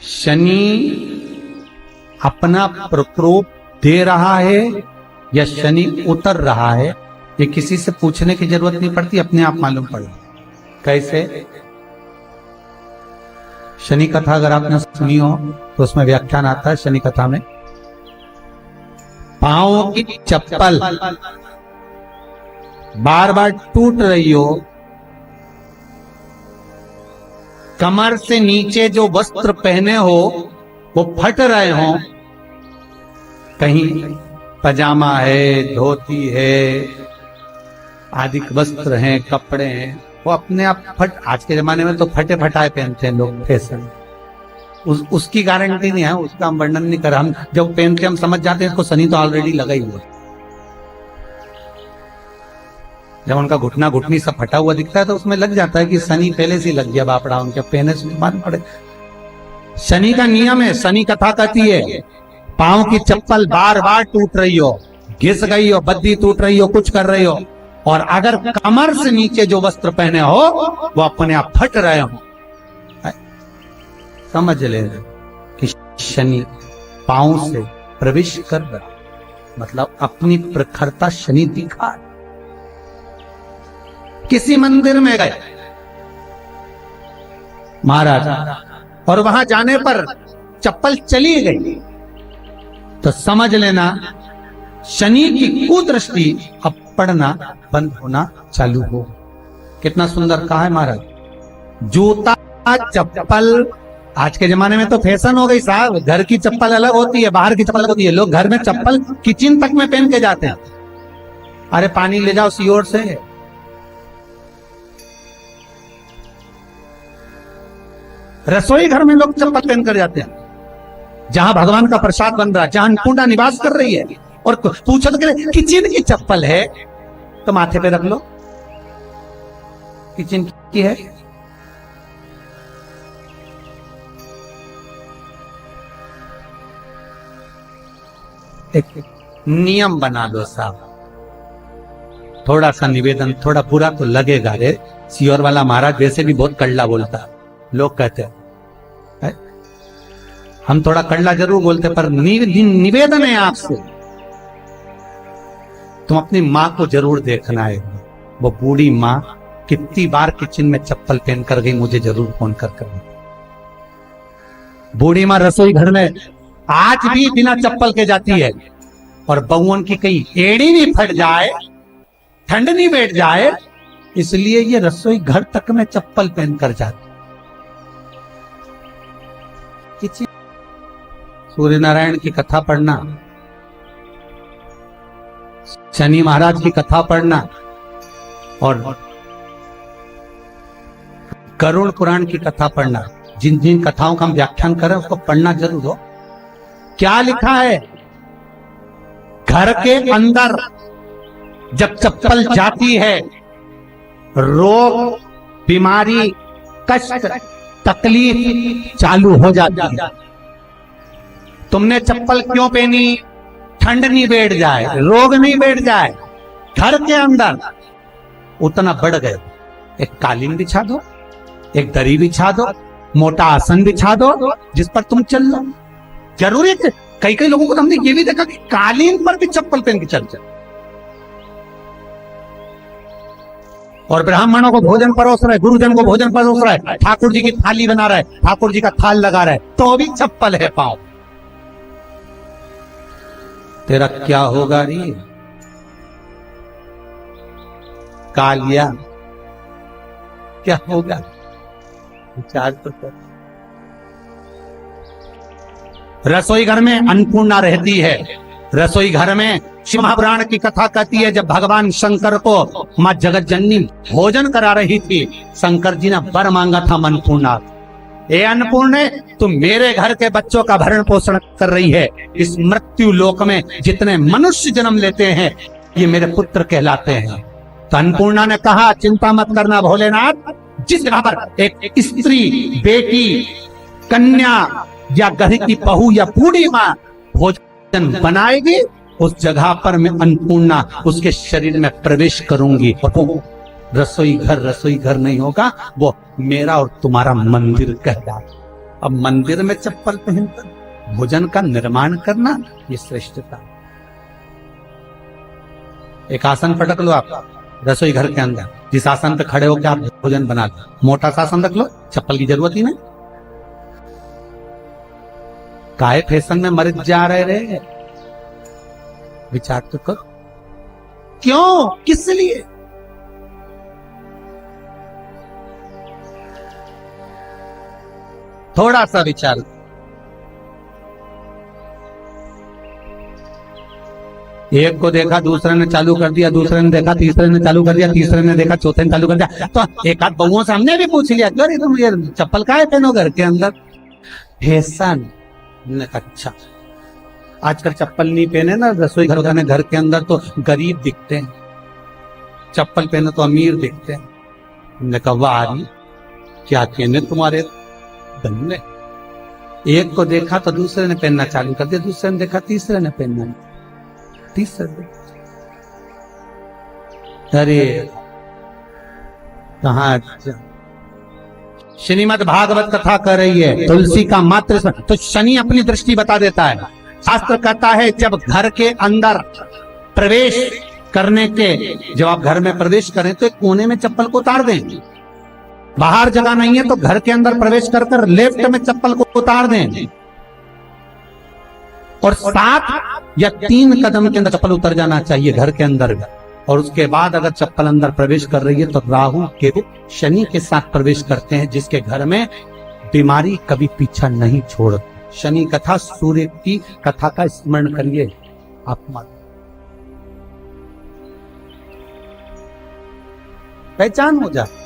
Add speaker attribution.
Speaker 1: शनि अपना प्रकोप दे रहा है या शनि उतर रहा है, ये किसी से पूछने की जरूरत नहीं पड़ती, अपने आप मालूम पड़। कैसे? शनि कथा अगर आपने सुनी हो तो उसमें व्याख्यान आता है शनि कथा में, पांव की चप्पल बार बार टूट रही हो, कमर से नीचे जो वस्त्र पहने हो वो फट रहे हो, कहीं पजामा है, धोती है, आदि वस्त्र हैं, कपड़े हैं, वो अपने आप फट। आज के जमाने में तो फटे फटाए पहनते हैं लोग, फैशन। उसकी गारंटी नहीं है, उसका हम वर्णन नहीं कर। हम जब पहनते हम समझ जाते हैं इसको शनि तो ऑलरेडी लगा ही हुआ। जब उनका घुटना घुटनी सब फटा हुआ दिखता है तो उसमें लग जाता है कि शनि पहले से लग गया बापड़ा, उनके पहने से मालूम पड़े। शनि का नियम है, शनि कथा कहती है पांव की चप्पल बार बार टूट रही हो, घिस गई हो, बद्दी टूट रही हो, कुछ कर रही हो, और अगर कमर से नीचे जो वस्त्र पहने हो वो अपने आप फट रहे हो, समझ ले कि शनि पांव से प्रवेश कर रहा, मतलब अपनी प्रखरता शनि दिखा। किसी मंदिर में गए महाराज और वहां जाने पर चप्पल चली गई तो समझ लेना शनि की कुदृष्टि अब पड़ना बंद होना चालू हो। कितना सुंदर कहा है महाराज। जूता चप्पल आज के जमाने में तो फैशन हो गई साहब, घर की चप्पल अलग होती है, बाहर की चप्पल अलग होती है। लोग घर में चप्पल किचन तक में पहन के जाते हैं। अरे पानी ले जाओ सीओर से, रसोई घर में लोग चप्पल पहन कर जाते हैं, जहां भगवान का प्रसाद बन रहा है, जहां अन्नपूर्णा निवास कर रही है, और पूछो तो किचन की चप्पल है तो माथे पे रख लो, किचन की है। एक नियम बना लो साहब, थोड़ा सा निवेदन, थोड़ा बुरा तो लगेगा रे, सीओर वाला महाराज वैसे भी बहुत कड़ला बोलता है, लोग कहते हैं हम थोड़ा कड़ला जरूर बोलते, पर निवेदन है आपसे, तुम अपनी माँ को जरूर देखना है। वो बूढ़ी माँ कितनी बार किचन में चप्पल पहन कर गई, मुझे जरूर फोन कर। बूढ़ी माँ रसोई घर में आज भी बिना चप्पल के जाती है, और बहुओं की कहीं एड़ी नहीं फट जाए, ठंड नहीं बैठ जाए, इसलिए ये रसोई घर तक में चप्पल पहन कर जाती। सूर्य नारायण की कथा पढ़ना, शनि महाराज की कथा पढ़ना, और गरुड़ पुराण की कथा पढ़ना, जिन जिन कथाओं का हम व्याख्यान करें उसको पढ़ना जरूर हो। क्या लिखा है? घर के अंदर जब चप्पल जाती है, रोग, बीमारी, कष्ट, तकलीफ चालू हो जाती है। तुमने चप्पल क्यों पहनी? ठंड नहीं बैठ जाए, रोग नहीं बैठ जाए। घर के अंदर उतना बढ़ गए, एक कालीन बिछा दो, एक दरी बिछा दो, मोटा आसन बिछा दो, जिस पर तुम चल लो। जरूरी है, कई कई लोगों को तो हमने ये भी देखा कि कालीन पर भी चप्पल पहन के चलते, और ब्राह्मणों को भोजन परोस रहा है, गुरुजन को भोजन परोस रहा है, ठाकुर जी की थाली बना रहा है, ठाकुर जी का थाल लगा रहा है, तो भी चप्पल है पांव। तेरा क्या होगा री कालिया, क्या होगा? विचार तो कर। रसोई घर में अन्नपूर्णा रहती है। रसोई घर में शिव महापुराण की कथा कहती है, जब भगवान शंकर को मां जगत जननी भोजन करा रही थी, शंकर जी ने वर मांगा था अन्नपूर्णा, ए अन्नपूर्णे, तुम मेरे घर के बच्चों का भरण पोषण कर रही है, इस मृत्यु लोक में जितने मनुष्य जन्म लेते हैं ये मेरे पुत्र कहलाते हैं। तो अन्नपूर्णा ने कहा, चिंता मत करना भोलेनाथ, जिस जगह पर एक स्त्री, बेटी, कन्या या घर की बहू या बूढ़ी माँ भोजन बनाएगी, उस जगह पर मैं अन्नपूर्णा उसके शरीर में प्रवेश करूंगी, और वो रसोई घर नहीं होगा, वो मेरा और तुम्हारा मंदिर कहलाएगा। अब मंदिर में चप्पल पहनकर भोजन का निर्माण करना, ये श्रेष्ठता। एक आसन पटक लो आप रसोई घर के अंदर, जिस आसन पे खड़े होकर आप भोजन बना लो, मोटा सा आसन रख लो, चप्पल की जरूरत ही नहीं। काहे फैशन में मर जा रहे रे, विचार तो करो, क्यों, किस लिए? थोड़ा सा विचार। एक को देखा, दूसरे ने चालू कर दिया, दूसरे ने देखा, तीसरे ने चालू कर दिया, तीसरे ने देखा, चौथे ने चालू कर दिया, तो एक आध बहुओं से हमने भी पूछ लिया, क्यों तुम ये चप्पल काहे पहनो घर के अंदर? फैशन। अच्छा, आजकल चप्पल नहीं पहने ना रसोई घर में, घर के अंदर तो गरीब दिखते हैं, चप्पल पहने तो अमीर दिखते हैं। हमने कहा वाह क्या कहने तुम्हारे धन्य। एक को देखा तो दूसरे ने पहनना चालू कर दिया, दूसरे ने देखा, तीसरे ने पहनना, तीसरे ने, अरे कहाँ। श्रीमद् भागवत कथा कर रही है, तुलसी का मात्र तो शनि अपनी दृष्टि बता देता है। शास्त्र कहता है जब घर के अंदर प्रवेश करने के, जब आप घर में प्रवेश करें तो एक कोने में चप्पल को उतार दें। बाहर जगह नहीं है तो घर के अंदर प्रवेश कर लेफ्ट में चप्पल को उतार दें, और 7 या 3 कदम के अंदर चप्पल उतर जाना चाहिए घर के अंदर। और उसके बाद अगर चप्पल अंदर प्रवेश कर रही है तो राहु केतु शनि के साथ प्रवेश करते हैं, जिसके घर में बीमारी कभी पीछा नहीं छोड़। शनि कथा, सूर्य की कथा का स्मरण करिए, आप पहचान हो जाए।